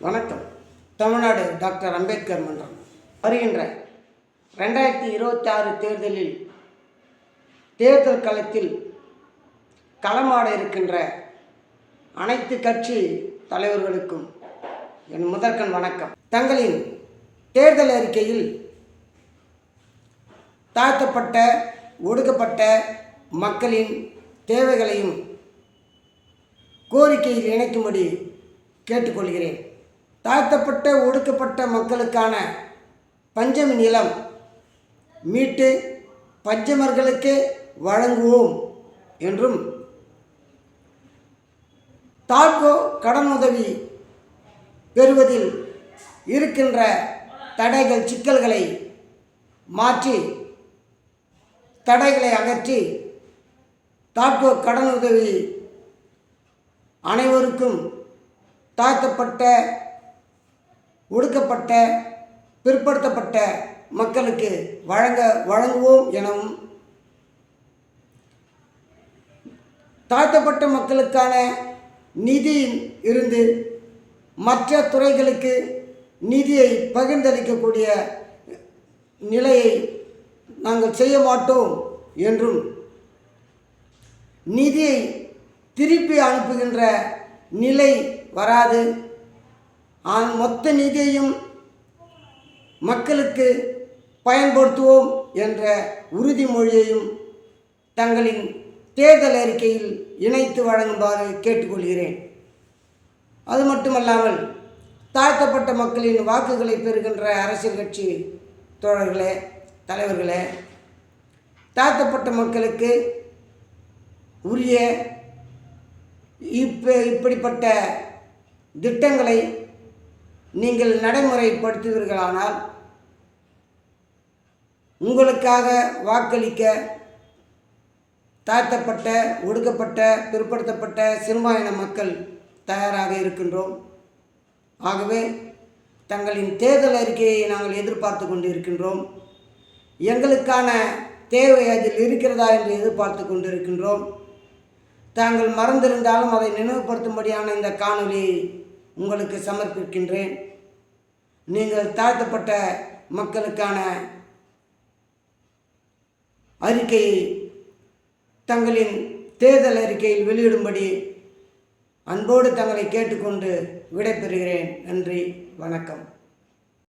வணக்கம். தமிழ்நாடு டாக்டர் அம்பேத்கர் மன்றம் வருகின்ற 2026 தேர்தலில் தேர்தல் களத்தில் களமாட இருக்கின்ற அனைத்து கட்சி தலைவர்களுக்கும் என் முதற்கண் வணக்கம். தங்களின் தேர்தல் அறிக்கையில் தாழ்த்தப்பட்ட ஒடுக்கப்பட்ட மக்களின் தேவைகளையும் கோரிக்கையில் இணைக்கும்படி கேட்டுக்கொள்கிறேன். தாழ்த்தப்பட்ட ஒடுக்கப்பட்ட மக்களுக்கான பஞ்சமி நிலம் மீட்டு பஞ்சமர்களுக்கே வழங்குவோம் என்றும், தாட்கோ கடனுதவி பெறுவதில் இருக்கின்ற தடைகள் சிக்கல்களை மாற்றி தடைகளை அகற்றி தாட்கோ கடனுதவி அனைவருக்கும் தாழ்த்தப்பட்ட ஒடுக்கப்பட்ட பிற்படுத்தப்பட்ட மக்களுக்கு வழங்குவோம் எனவும், தாழ்த்தப்பட்ட மக்களுக்கான நிதியில் இருந்து மற்ற துறைகளுக்கு நிதியை பகிர்ந்தளிக்கக்கூடிய நிலையை நாங்கள் செய்ய மாட்டோம் என்றும், நிதியை திருப்பி அனுப்புகின்ற நிலை வராது, மொத்த நிதியையும் மக்களுக்கு பயன்படுத்துவோம் என்ற உறுதிமொழியையும் தங்களின் தேர்தல் அறிக்கையில் இணைத்து வழங்குமாறு கேட்டுக்கொள்கிறேன். அது மட்டுமல்லாமல், தாழ்த்தப்பட்ட மக்களின் வாக்குகளை பெறுகின்ற அரசியல் கட்சி தோழர்களே, தலைவர்களே, தாழ்த்தப்பட்ட மக்களுக்கு உரிய இப்படிப்பட்ட திட்டங்களை நீங்கள் நடைமுறைப்படுத்துவீர்களானால் உங்களுக்காக வாக்களிக்க தாழ்த்தப்பட்ட ஒடுக்கப்பட்ட பிற்படுத்தப்பட்ட சிறுபான்மையின மக்கள் தயாராக இருக்கின்றோம். ஆகவே தங்களின் தேர்தல் அறிக்கையை நாங்கள் எதிர்பார்த்து கொண்டு இருக்கின்றோம். எங்களுக்கான தேவை அதில் இருக்கிறதா என்று எதிர்பார்த்து கொண்டு இருக்கின்றோம். தாங்கள் மறந்திருந்தாலும் அதை நினைவுபடுத்தும்படியான இந்த காணொலியை உங்களுக்கு சமர்ப்பிக்கின்றேன். நீங்கள் தாழ்த்தப்பட்ட மக்களுக்கான அறிக்கையை தங்களின் தேர்தல் அறிக்கையில் வெளியிடும்படி அன்போடு தங்களை கேட்டுக்கொண்டு விடைபெறுகிறேன். நன்றி, வணக்கம்.